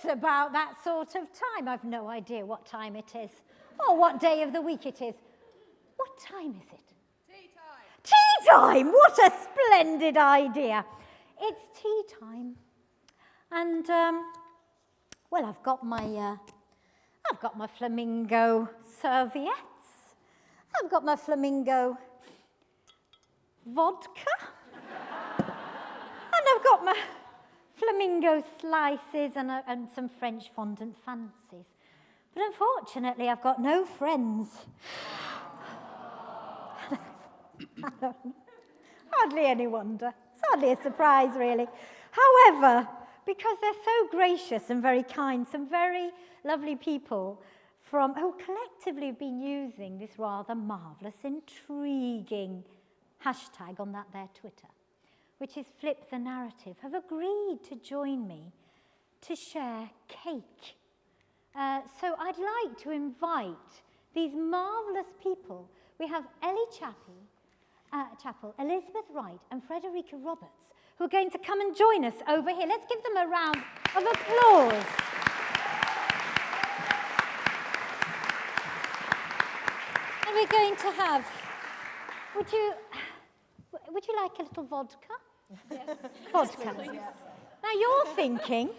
It's about that sort of time. I've no idea what time it is or what day of the week it is. What time is it? Tea time. Tea time! What a splendid idea. It's tea time. And, well, I've got my flamingo serviettes. I've got my flamingo vodka. And I've got my flamingo slices and some French fondant fancies. But unfortunately, I've got no friends. Hardly any wonder. It's hardly a surprise, really. However, because they're so gracious and very kind, some very lovely people who collectively have been using this rather marvellous, intriguing hashtag on their Twitter, which is flipthenarrative, have agreed to join me to share cake. So I'd like to invite these marvellous people. We have Elly Chapple, Elizabeth Wright, and Frederika Roberts, who are going to come and join us over here. Let's give them a round of applause. And we're going to have, would you like a little vodka? Yes. Vodka. Yes. Now you're thinking,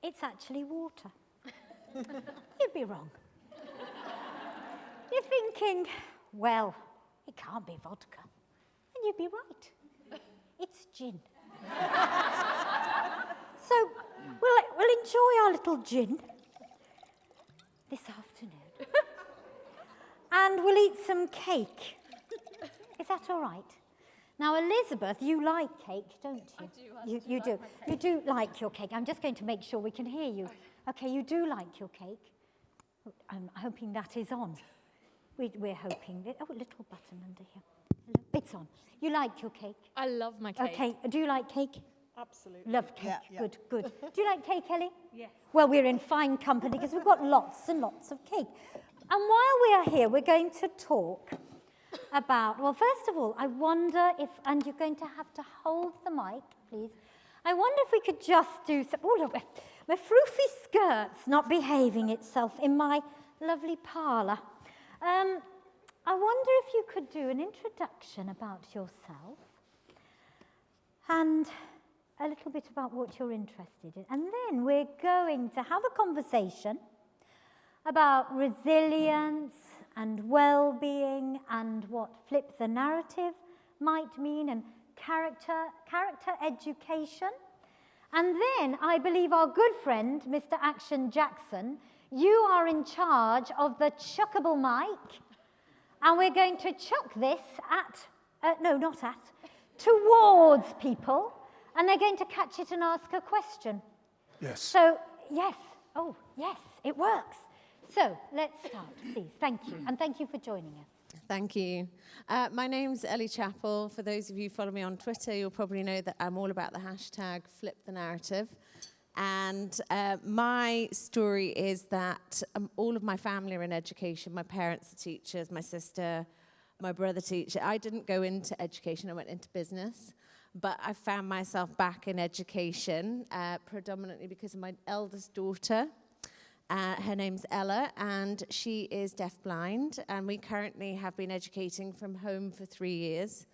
it's actually water. You'd be wrong. You're thinking, well, it can't be vodka. And you'd be right. It's gin. So we'll enjoy our little gin this afternoon. And we'll eat some cake. Is that all right? Now, Elizabeth, you like cake, don't you? I do. You do. You do like your cake. I'm just going to make sure we can hear you. Okay, you do like your cake. I'm hoping that is on. We're hoping. Oh, a little button under here. It's on. You like your cake? I love my cake. Okay. Do you like cake? Absolutely. Love cake. Yeah. Good, good. Do you like cake, Elly? Yes. Well, we're in fine company because we've got lots and lots of cake. And while we are here, we're going to talk about, well, first of all, I wonder if, and you're going to have to hold the mic, please. I wonder if we could just do some, oh, look, my froofy skirt's not behaving itself in my lovely parlour. I wonder if you could do an introduction about yourself and a little bit about what you're interested in. And then we're going to have a conversation about resilience and well-being and what flip the narrative might mean and character education. And then I believe our good friend, Mr. Action Jackson, you are in charge of the chuckable mic, and we're going to chuck this towards people, and they're going to catch it and ask a question. Yes. So, yes. Oh, yes, it works. So, let's start, please. Thank you. And thank you for joining us. Thank you. My name's Elly Chapple. For those of you who follow me on Twitter, you'll probably know that I'm all about the hashtag flipthenarrative. And my story is that all of my family are in education. My parents are teachers, my sister, my brother teacher. I didn't go into education, I went into business. But I found myself back in education, predominantly because of my eldest daughter. Her name's Ella, and she is deafblind, and we currently have been educating from home for 3 years.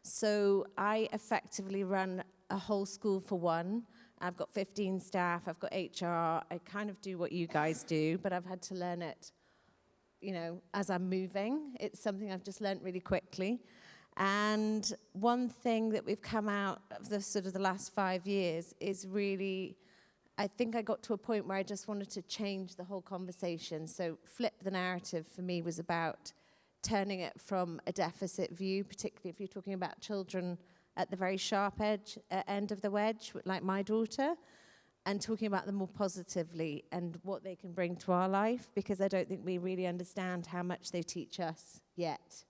So I effectively run a whole school for one. I've got 15 staff, I've got HR, I kind of do what you guys do, but I've had to learn it, you know, as I'm moving. It's something I've just learned really quickly. And one thing that we've come out of the sort of the last 5 years is really, I think I got to a point where I just wanted to change the whole conversation. So flip the narrative for me was about turning it from a deficit view, particularly if you're talking about children at the very sharp edge, end of the wedge, like my daughter, and talking about them more positively and what they can bring to our life, because I don't think we really understand how much they teach us yet.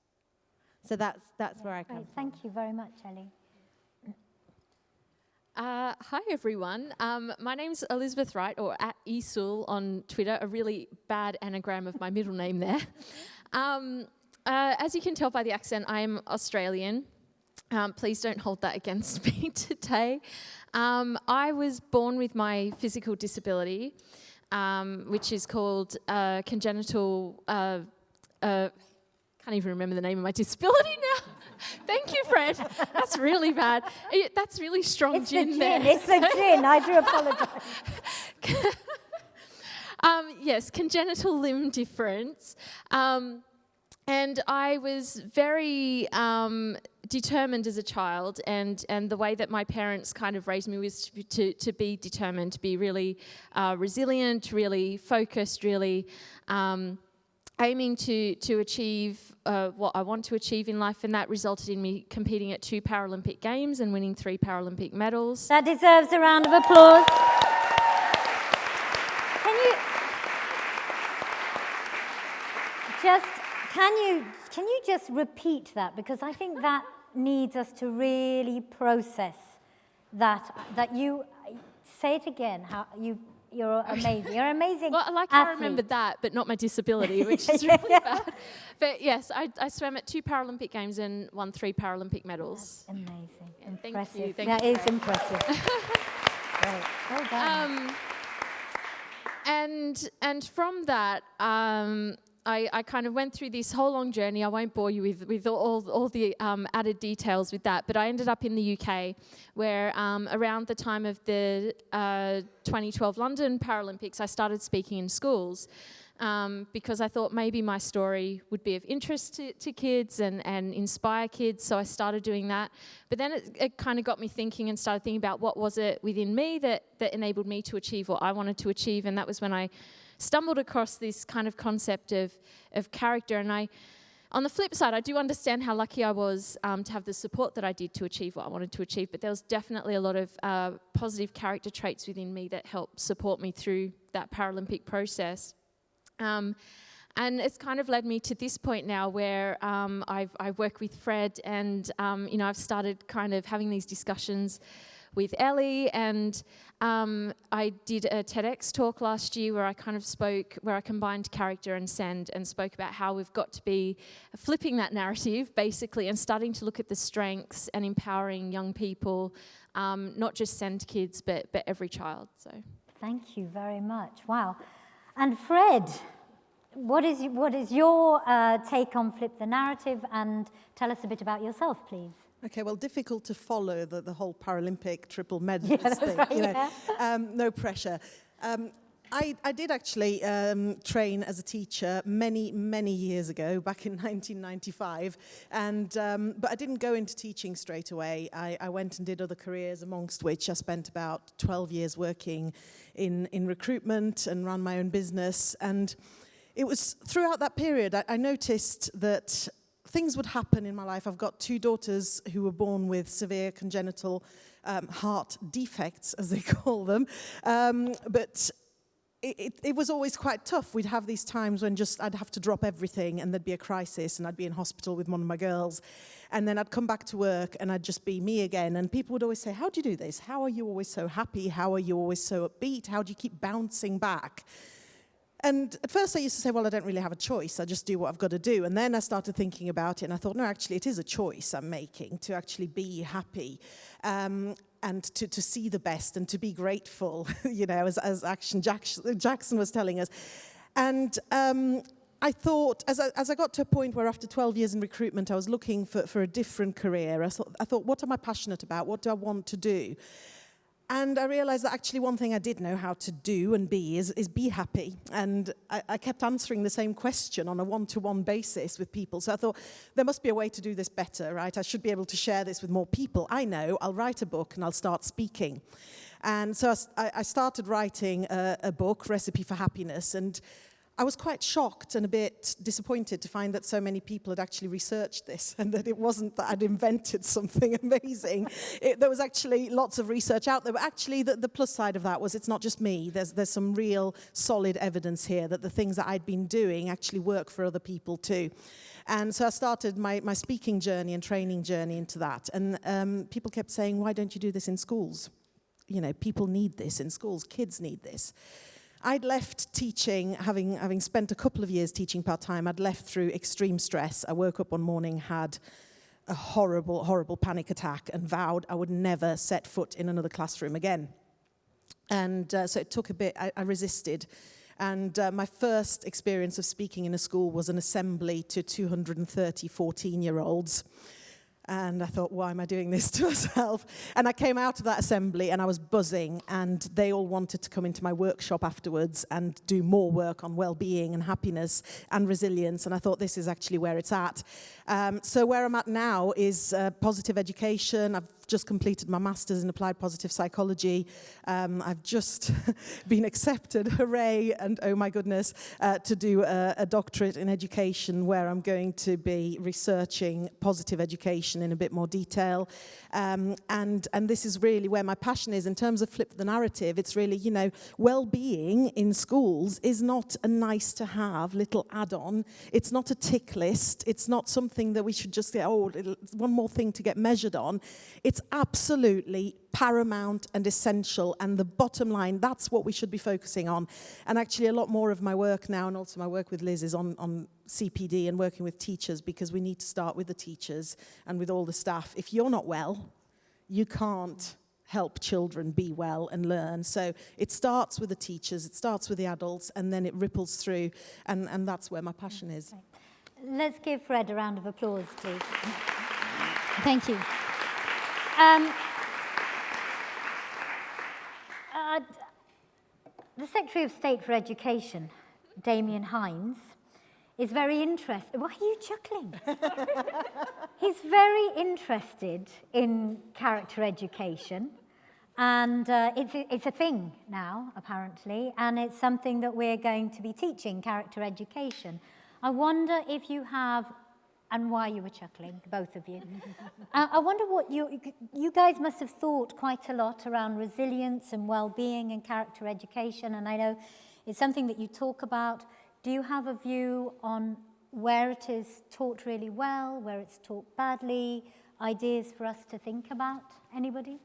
So that's where I come from. Thank you very much, Elly. Hi, everyone. My name's Elizabeth Wright, or @Esul on Twitter, a really bad anagram of my middle name there. As you can tell by the accent, I'm Australian. Please don't hold that against me today. I was born with my physical disability, which is called congenital... can't even remember the name of my disability now. Thank you, Fred. That's really bad. That's really strong It's gin the there. gin. It's the gin. I do apologise. Yes, congenital limb difference. And I was very determined as a child, and the way that my parents kind of raised me was to be determined, to be really resilient, really focused, really aiming to achieve what I want to achieve in life, and that resulted in me competing at 2 Paralympic Games and winning 3 Paralympic medals. That deserves a round of applause. Can you just repeat that, because I think that needs us to really process that you say it again. How you're amazing. You're amazing. Well, I athlete. remembered that, but not my disability, which is really bad. But yes, I swam at 2 Paralympic Games and won 3 Paralympic medals. That's amazing. Yeah, impressive. thank you. That is impressive. Great. Well done. And from that, I kind of went through this whole long journey. I won't bore you with all the added details with that, but I ended up in the UK, where around the time of the 2012 London Paralympics, I started speaking in schools because I thought maybe my story would be of interest to kids and inspire kids, so I started doing that. But then it kind of got me thinking and started thinking about what was it within me that enabled me to achieve what I wanted to achieve, and that was when I stumbled across this kind of concept of character. And on the flip side, I do understand how lucky I was to have the support that I did to achieve what I wanted to achieve, but there was definitely a lot of positive character traits within me that helped support me through that Paralympic process. And it's kind of led me to this point now where I work with Fred, and I've started kind of having these discussions with Elly, and I did a TEDx talk last year where I kind of where I combined character and send, and spoke about how we've got to be flipping that narrative, basically, and starting to look at the strengths and empowering young people, not just send kids, but every child. So, thank you very much. Wow. And Fred, what is your take on Flip the Narrative, and tell us a bit about yourself, please. Okay, well, difficult to follow the whole Paralympic triple medalist thing. Right, no pressure. I did actually train as a teacher many years ago, back in 1995, but I didn't go into teaching straight away. I went and did other careers, amongst which I spent about 12 years working in recruitment and ran my own business. And it was throughout that period I noticed that things would happen in my life. I've got 2 daughters who were born with severe congenital heart defects, as they call them. But it was always quite tough. We'd have these times when I'd have to drop everything, and there'd be a crisis, and I'd be in hospital with one of my girls. And then I'd come back to work, and I'd just be me again. And people would always say, how do you do this? How are you always so happy? How are you always so upbeat? How do you keep bouncing back? And at first I used to say, well, I don't really have a choice. I just do what I've got to do. And then I started thinking about it, and I thought, no, actually, it is a choice I'm making to actually be happy and to see the best and to be grateful, as Action Jackson was telling us. And I thought, as I got to a point where after 12 years in recruitment, I was looking for a different career. I thought, what am I passionate about? What do I want to do? And I realized that actually one thing I did know how to do and be is be happy. And I kept answering the same question on a one-to-one basis with people. So I thought, there must be a way to do this better, right? I should be able to share this with more people. I know, I'll write a book and I'll start speaking. And so I started writing a book, Recipe for Happiness, and I was quite shocked and a bit disappointed to find that so many people had actually researched this, and that it wasn't that I'd invented something amazing. There was actually lots of research out there, but actually the plus side of that was it's not just me. There's some real solid evidence here that the things that I'd been doing actually work for other people too. And so I started my speaking journey and training journey into that. And people kept saying, why don't you do this in schools? People need this in schools. Kids need this. I'd left teaching, having spent a couple of years teaching part-time. I'd left through extreme stress. I woke up one morning, had a horrible, horrible panic attack and vowed I would never set foot in another classroom again. And so it took a bit, I resisted. And my first experience of speaking in a school was an assembly to 230 14-year-olds. And I thought, why am I doing this to myself? And I came out of that assembly and I was buzzing, and they all wanted to come into my workshop afterwards and do more work on well-being and happiness and resilience. And I thought, this is actually where it's at. So where I'm at now is positive education. I've just completed my master's in applied positive psychology. I've just been accepted, hooray, and oh my goodness, to do a doctorate in education, where I'm going to be researching positive education in a bit more detail. And this is really where my passion is. In terms of flip the narrative, it's really, you know, well-being in schools is not a nice to have little add-on. It's not a tick list. It's not something that we should just say, oh, one more thing to get measured on. It's absolutely paramount and essential, and the bottom line, that's what we should be focusing on. And actually a lot more of my work now, and also my work with Liz, is on CPD and working with teachers, because we need to start with the teachers and with all the staff. If you're not well, you can't help children be well and learn. So it starts with the teachers, it starts with the adults, and then it ripples through, and that's where my passion is. Let's give Fred a round of applause, please. Thank you. The Secretary of State for Education, Damien Hines, is very interested. Why are you chuckling? He's very interested in character education, and it's a thing now, apparently, and it's something that we're going to be teaching, character education. I wonder if you have, and why you were chuckling, both of you. I wonder what you guys must have thought quite a lot around resilience and well-being and character education, and I know it's something that you talk about. Do you have a view on where it is taught really well, where it's taught badly, ideas for us to think about? Anybody?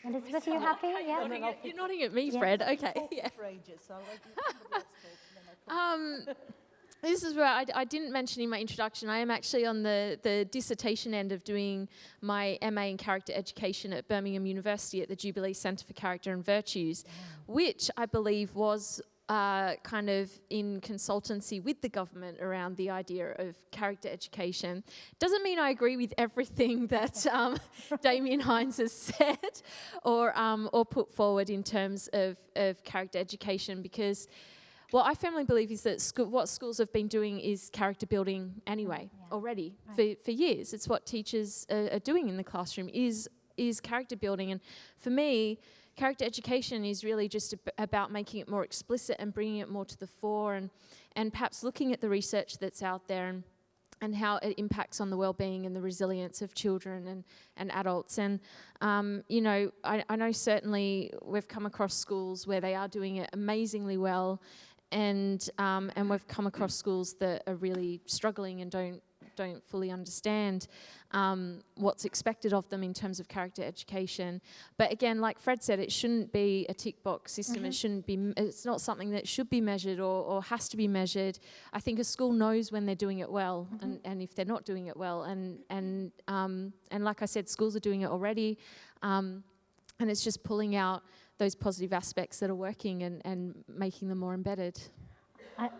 Elizabeth, are you happy? Yeah. You're nodding at me, Fred. Okay. Yeah. This is where I didn't mention in my introduction, I am actually on the dissertation end of doing my MA in character education at Birmingham University at the Jubilee Centre for Character and Virtues, which I believe was kind of in consultancy with the government around the idea of character education. Doesn't mean I agree with everything that Damien Hines has said or put forward in terms of character education, because what I firmly believe is that what schools have been doing is character building anyway, already, for years. It's what teachers are doing in the classroom, is character building. And for me, character education is really just about making it more explicit and bringing it more to the fore, and perhaps looking at the research that's out there and how it impacts on the well-being and the resilience of children and adults. And, you know, I know certainly we've come across schools where they are doing it amazingly well, and we've come across schools that are really struggling and don't fully understand what's expected of them in terms of character education. But again, like Fred said, it shouldn't be a tick box system. It shouldn't be. It's not something that should be measured or has to be measured. I think a school knows when they're doing it well and if they're not doing it well. And like I said, schools are doing it already, and it's just pulling out those positive aspects that are working and making them more embedded.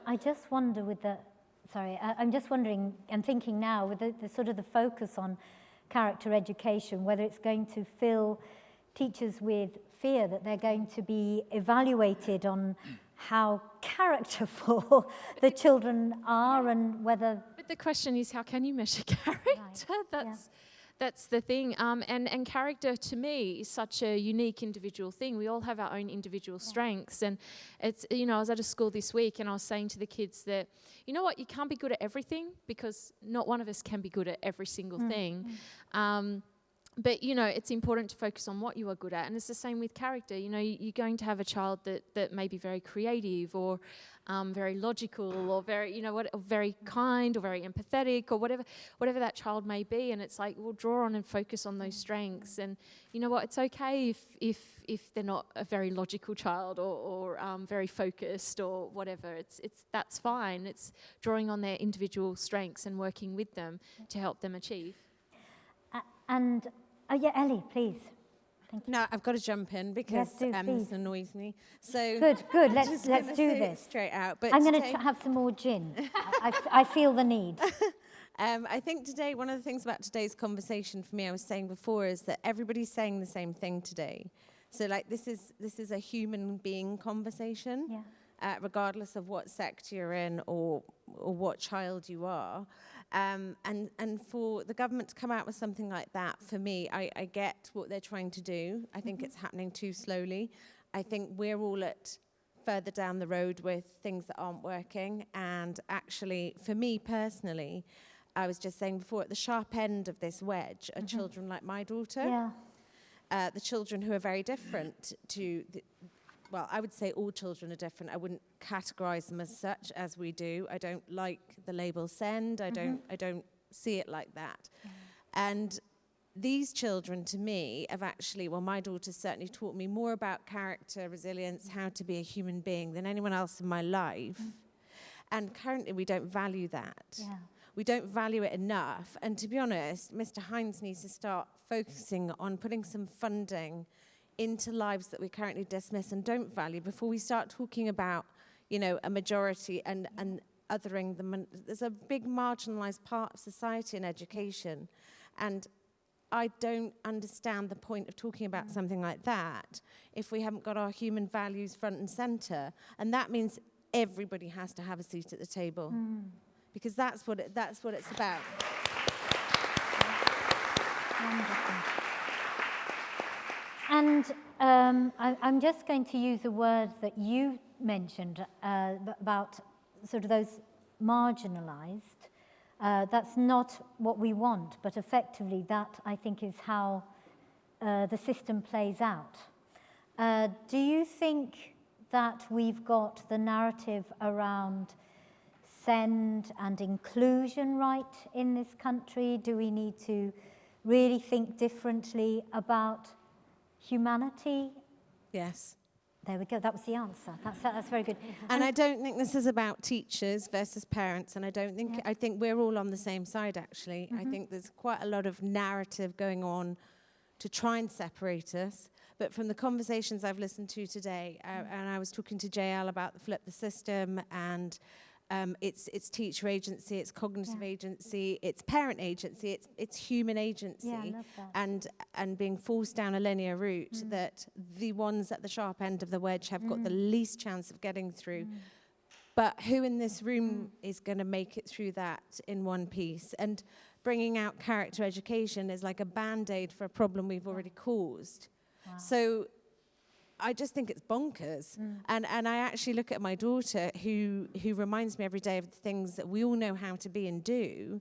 I just wonder with the. Sorry, I'm just wondering, I'm thinking now, with the sort of the focus on character education, whether it's going to fill teachers with fear that they're going to be evaluated on how characterful the children are, and whether... But the question is, how can you measure character? Right. That's the thing. And character, to me, is such a unique individual thing. We all have our own individual strengths. And it's, you know, I was at a school this week and I was saying to the kids that, you know what, you can't be good at everything, because not one of us can be good at every single thing. But, you know, it's important to focus on what you are good at. And it's the same with character. You know, you're going to have a child that may be very creative or very logical or very, you know, or very kind or very empathetic or whatever that child may be. And it's like, we'll draw on and focus on those strengths. And you know what? It's okay if they're not a very logical child or very focused or whatever. That's fine. It's drawing on their individual strengths and working with them to help them achieve. Yeah, Elly, please. Thank you. No, I've got to jump in because Yes, this annoys me. So Good. Let's do this straight out. But I'm going to have some more gin. I feel the need. I think today, one of the things about today's conversation for me, I was saying before, is that everybody's saying the same thing today. So, like, this is a human being conversation, regardless of what sect you're in or what child you are. And for the government to come out with something like that, for me, I get what they're trying to do. I think it's happening too slowly. I think we're all further down the road with things that aren't working. And actually, for me personally, I was just saying before, at the sharp end of this wedge are children like my daughter. Yeah. The children who are very different to well, I would say all children are different. I wouldn't categorize them as such as we do. I don't like the label SEND. I don't see it like that. And these children, to me, have actually, well, my daughter certainly taught me more about character, resilience, how to be a human being than anyone else in my life. And currently, we don't value that. Yeah. We don't value it enough. And to be honest, Mr. Hines needs to start focusing on putting some funding into lives that we currently dismiss and don't value before we start talking about, you know, a majority and othering them. There's a big marginalized part of society in education. And I don't understand the point of talking about something like that if we haven't got our human values front and center. And that means everybody has to have a seat at the table. Because that's what it's about. Wonderful. And I'm just going to use a word that you mentioned about sort of those marginalized. That's not what we want, but effectively that, I think, is how the system plays out. Do you think that we've got the narrative around SEND and inclusion right in this country? Do we need to really think differently about humanity? Yes. There we go. That was the answer. That's very good. And I don't think this is about teachers versus parents. And I don't think, I think we're all on the same side, actually. I think there's quite a lot of narrative going on to try and separate us. But from the conversations I've listened to today, and I was talking to JL about the Flip the System, and it's teacher agency, it's cognitive agency, it's parent agency, it's human agency, I love that. and being forced down a linear route that the ones at the sharp end of the wedge have got the least chance of getting through. But who in this room is going to make it through that in one piece? And bringing out character education is like a band-aid for a problem we've already caused. Wow. So I just think it's bonkers. And I actually look at my daughter who reminds me every day of the things that we all know how to be and do.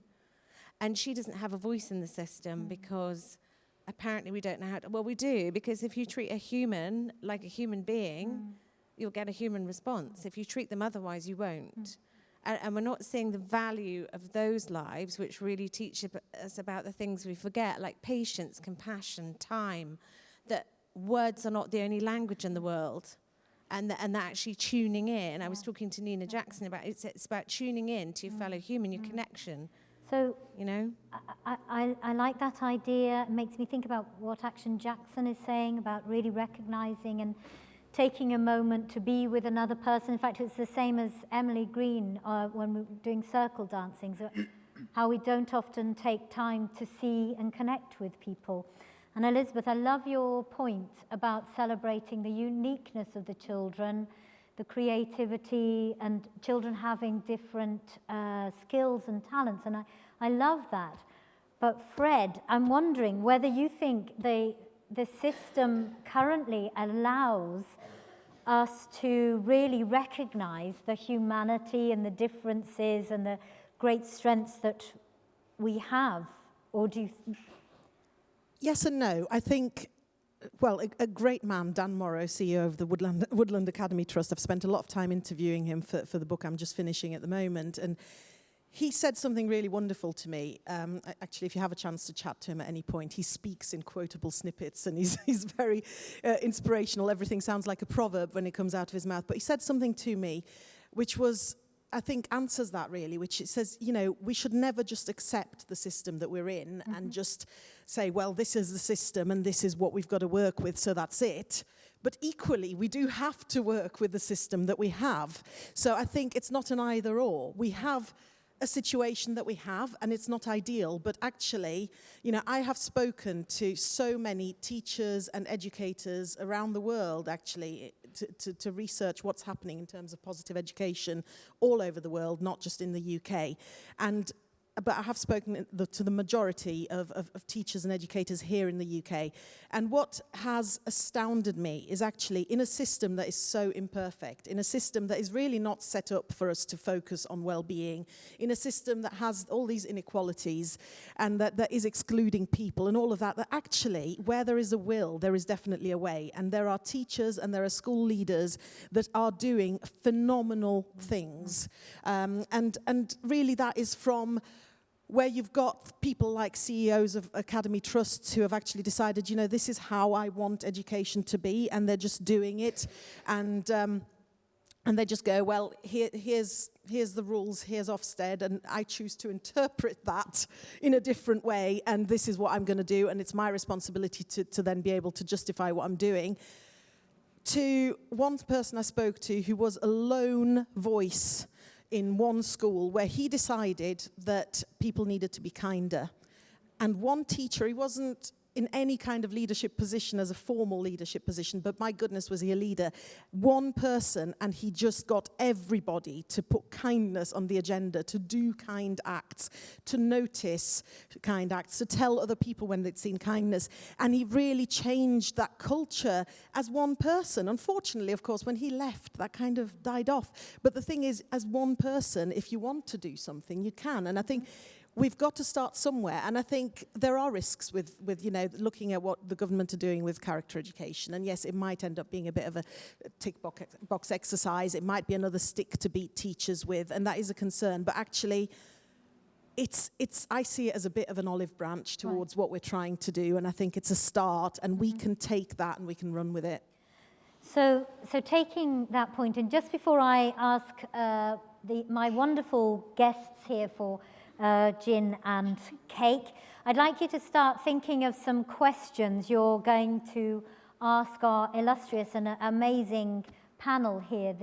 And she doesn't have a voice in the system because apparently we don't know how to. Well, we do, because if you treat a human like a human being, you'll get a human response. If you treat them otherwise, you won't. And we're not seeing the value of those lives, which really teach us about the things we forget, like patience, compassion, time, that words are not the only language in the world, and that actually tuning in. I was talking to Nina Jackson about it's about tuning in to your fellow human, your connection. So, you know, I like that idea. It makes me think about what Action Jackson is saying about really recognizing and taking a moment to be with another person. In fact, it's the same as Emily Green when we were doing circle dancing, so how we don't often take time to see and connect with people. And Elizabeth, I love your point about celebrating the uniqueness of the children, the creativity, and children having different skills and talents. And I love that. But Fred, I'm wondering whether you think the system currently allows us to really recognize the humanity and the differences and the great strengths that we have, or do you Yes and no. I think, well, a great man, Dan Morrow, CEO of the Woodland Academy Trust. I've spent a lot of time interviewing him for the book I'm just finishing at the moment. And he said something really wonderful to me. Actually, if you have a chance to chat to him at any point, he speaks in quotable snippets and he's very inspirational. Everything sounds like a proverb when it comes out of his mouth. But he said something to me which was, I think, answers that really, which it says, you know, we should never just accept the system that we're in and just say, well, this is the system and this is what we've got to work with, so that's it. But equally, we do have to work with the system that we have. So I think it's not an either or. We have a situation that we have, and it's not ideal, but actually, you know, I have spoken to so many teachers and educators around the world, actually, to research what's happening in terms of positive education all over the world, not just in the UK. But I have spoken to the majority of teachers and educators here in the UK. And what has astounded me is actually in a system that is so imperfect, in a system that is really not set up for us to focus on well-being, in a system that has all these inequalities and that is excluding people and all of that, that actually, where there is a will, there is definitely a way. And there are teachers and there are school leaders that are doing phenomenal things. And really that is from where you've got people like CEOs of academy trusts who have actually decided, you know, this is how I want education to be, and they're just doing it, and they just go, well, here's the rules, here's Ofsted, and I choose to interpret that in a different way, and this is what I'm going to do, and it's my responsibility to then be able to justify what I'm doing. To one person I spoke to who was a lone voice in one school where he decided that people needed to be kinder. And one teacher, he wasn't in any kind of leadership position as a formal leadership position, but my goodness, was he a leader. One person, and he just got everybody to put kindness on the agenda, to do kind acts, to notice kind acts, to tell other people when they'd seen kindness. And he really changed that culture as one person. Unfortunately, of course, when he left, that kind of died off. But the thing is, as one person, if you want to do something, you can. And I think we've got to start somewhere, and I think there are risks with you know, looking at what the government are doing with character education. And yes, it might end up being a bit of a tick box exercise. It might be another stick to beat teachers with, and that is a concern. But actually, I see it as a bit of an olive branch towards what we're trying to do, and I think it's a start, and we can take that and we can run with it. So taking that point, and just before I ask my wonderful guests here for gin and cake, I'd like you to start thinking of some questions you're going to ask our illustrious and amazing panel here.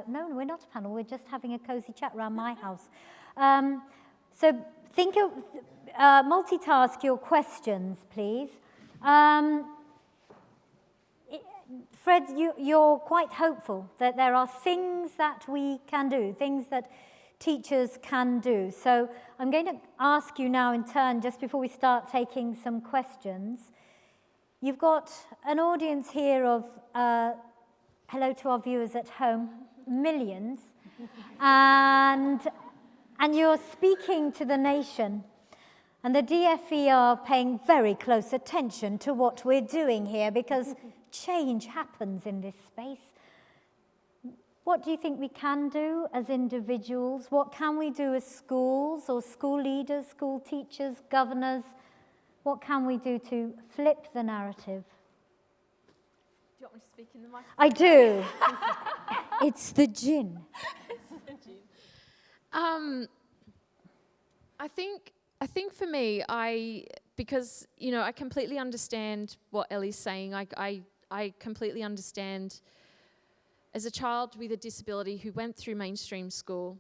No, we're not a panel, we're just having a cozy chat around my house. So think of, multitask your questions, please. Fred, you're quite hopeful that there are things that we can do, things that teachers can do. So I'm going to ask you now in turn, just before we start taking some questions. You've got an audience here of, hello to our viewers at home, millions, and you're speaking to the nation. And the DFE are paying very close attention to what we're doing here, because change happens in this space. What do you think we can do as individuals? What can we do as schools or school leaders, school teachers, governors? What can we do to flip the narrative? Do you want me to speak in the microphone? I do. It's the gin. I think for me, because you know, I completely understand what Elly's saying. I completely understand. As a child with a disability who went through mainstream school,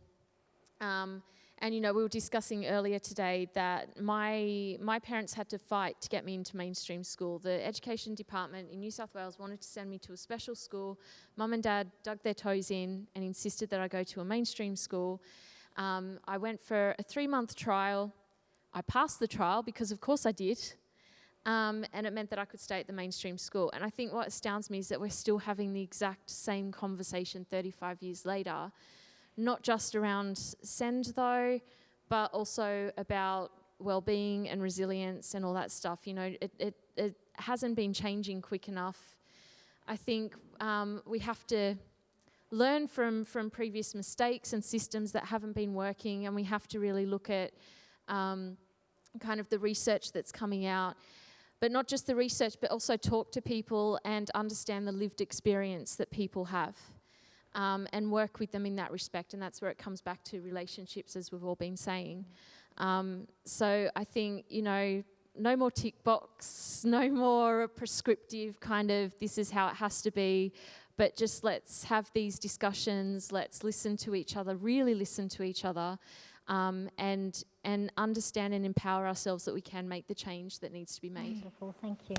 and you know, we were discussing earlier today that my parents had to fight to get me into mainstream school. The education department in New South Wales wanted to send me to a special school. Mum and Dad dug their toes in and insisted that I go to a mainstream school. I went for a 3-month trial. I passed the trial because of course I did. And it meant that I could stay at the mainstream school. And I think what astounds me is that we're still having the exact same conversation 35 years later, not just around SEND though, but also about well-being and resilience and all that stuff. You know, it hasn't been changing quick enough. I think we have to learn from previous mistakes and systems that haven't been working, and we have to really look at kind of the research that's coming out. But not just the research, but also talk to people and understand the lived experience that people have, and work with them in that respect. And that's where it comes back to relationships, as we've all been saying. So I think, no more tick box, no more prescriptive kind of this is how it has to be, but just let's have these discussions, let's listen to each other, really listen to each other, and understand and empower ourselves that we can make the change that needs to be made. Wonderful, thank you.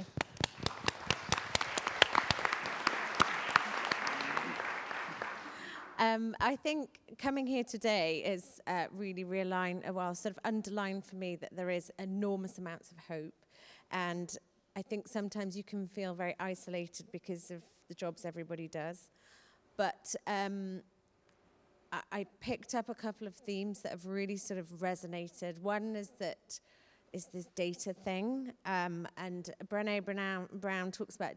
I think coming here today is really sort of underlined for me that there is enormous amounts of hope. And I think sometimes you can feel very isolated because of the jobs everybody does. But I picked up a couple of themes that have really sort of resonated. One is this data thing. And Brené Brown talks about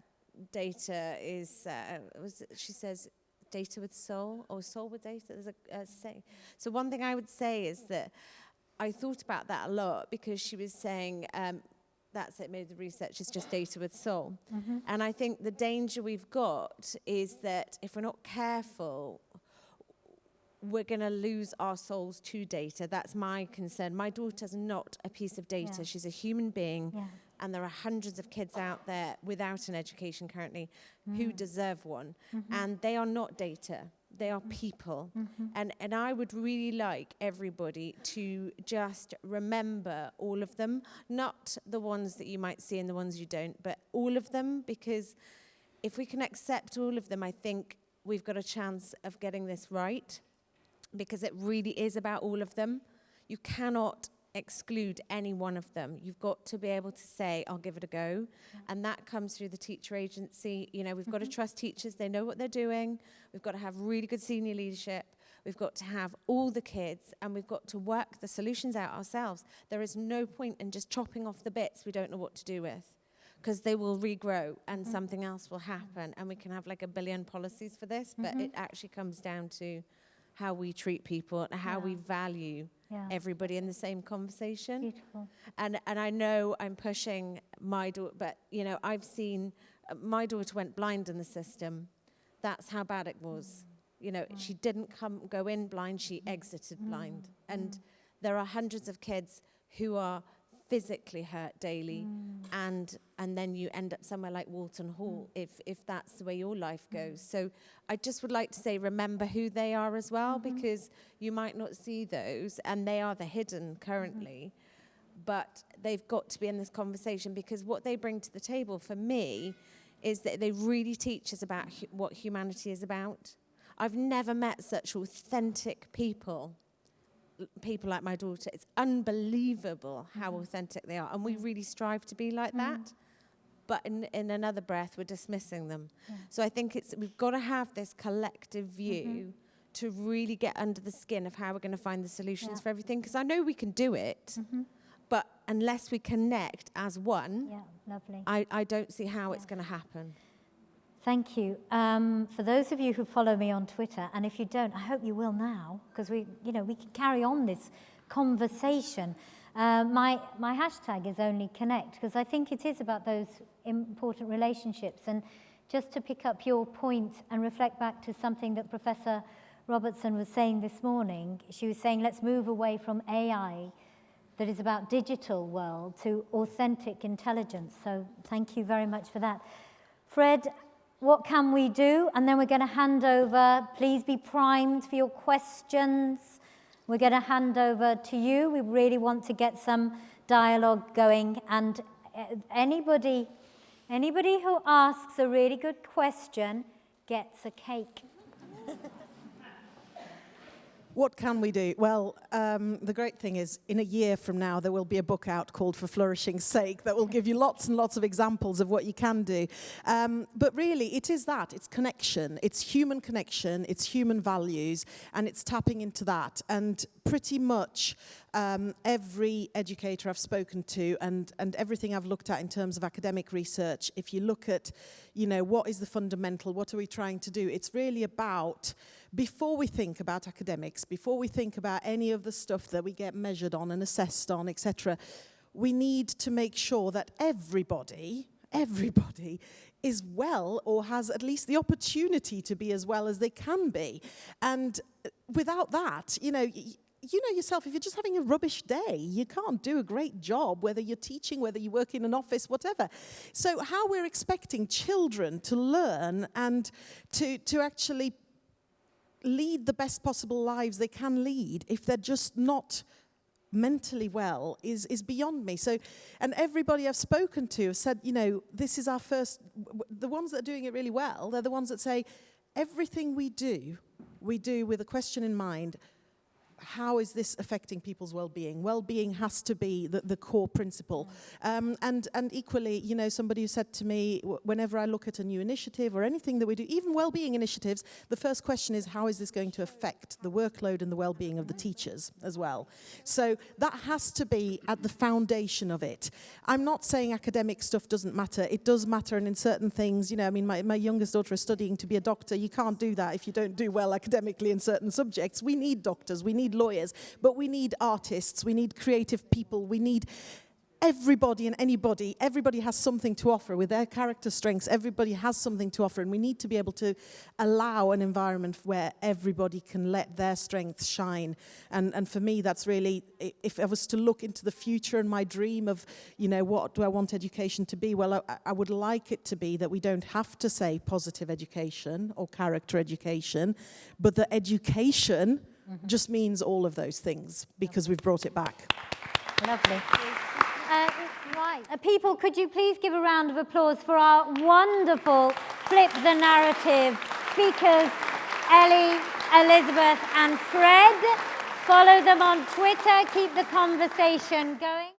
data she says, data with soul, or soul with data. There's a saying. So one thing I would say is that I thought about that a lot, because she was saying that's it, maybe the research is just data with soul. Mm-hmm. And I think the danger we've got is that if we're not careful, we're going to lose our souls to data. That's my concern. My daughter's not a piece of data. Yeah. She's a human being. Yeah. And there are hundreds of kids out there without an education currently who deserve one. Mm-hmm. And they are not data. They are people. Mm-hmm. And I would really like everybody to just remember all of them, not the ones that you might see and the ones you don't, but all of them, because if we can accept all of them, I think we've got a chance of getting this right, because it really is about all of them. You cannot exclude any one of them. You've got to be able to say, I'll give it a go. Yeah. And that comes through the teacher agency. We've got to trust teachers. They know what they're doing. We've got to have really good senior leadership. We've got to have all the kids, and we've got to work the solutions out ourselves. There is no point in just chopping off the bits we don't know what to do with, because they will regrow and something else will happen, and we can have like 1 billion policies for this, but it actually comes down to how we treat people and how we value everybody in the same conversation. Beautiful. And I know I'm pushing my daughter, but I've seen my daughter went blind in the system. That's how bad it was. She didn't go in blind, she exited blind. And there are hundreds of kids who are physically hurt daily, and then you end up somewhere like Walton Hall if that's the way your life goes. So I just would like to say, remember who they are as well, because you might not see those, and they are the hidden currently, but they've got to be in this conversation, because what they bring to the table for me is that they really teach us about what humanity is about. I've never met such authentic people like my daughter. It's unbelievable how authentic they are, and we really strive to be like that, but in another breath we're dismissing them. So I think we've got to have this collective view to really get under the skin of how we're going to find the solutions for everything, because I know we can do it, but unless we connect as one, lovely. I don't see how it's going to happen. Thank you. For those of you who follow me on Twitter, and if you don't, I hope you will now, because we can carry on this conversation. My hashtag is #OnlyConnect, because I think it is about those important relationships. And just to pick up your point and reflect back to something that Professor Robertson was saying this morning, she was saying, let's move away from AI, that is about digital world, to authentic intelligence. So thank you very much for that. Fred, what can we do? And then we're going to hand over. Please be primed for your questions. We're going to hand over to you. We really want to get some dialogue going. And anybody who asks a really good question gets a cake. What can we do? Well, the great thing is, in a year from now, there will be a book out called For Flourishing's Sake that will give you lots and lots of examples of what you can do. But really, it is that. It's connection. It's human connection. It's human values. And it's tapping into that. And pretty much every educator I've spoken to and everything I've looked at in terms of academic research, if you look at, what is the fundamental, what are we trying to do? It's really about, before we think about academics, before we think about any of the stuff that we get measured on and assessed on, etc., we need to make sure that everybody is well, or has at least the opportunity to be as well as they can be. And without that, you know yourself, if you're just having a rubbish day, you can't do a great job, whether you're teaching, whether you work in an office, whatever. So how we're expecting children to learn and to actually lead the best possible lives they can lead if they're just not mentally well is beyond me. So, and everybody I've spoken to have said, this is our first, the ones that are doing it really well, they're the ones that say, everything we do with a question in mind. How is this affecting people's well-being? Well-being has to be the core principle. And equally, somebody who said to me, whenever I look at a new initiative or anything that we do, even well-being initiatives, the first question is, how is this going to affect the workload and the well-being of the teachers as well? So that has to be at the foundation of it. I'm not saying academic stuff doesn't matter. It does matter, and in certain things, my youngest daughter is studying to be a doctor. You can't do that if you don't do well academically in certain subjects. We need doctors, we need lawyers, but we need artists, we need creative people, we need everybody and anybody. Everybody has something to offer with their character strengths. Everybody has something to offer, and we need to be able to allow an environment where everybody can let their strengths shine. And for me, that's really, if I was to look into the future and my dream of, what do I want education to be? Well, I would like it to be that we don't have to say positive education or character education, but that education just means all of those things, because we've brought it back. Lovely. Right. People, could you please give a round of applause for our wonderful Flip the Narrative speakers, Elly, Elizabeth and Fred. Follow them on Twitter. Keep the conversation going.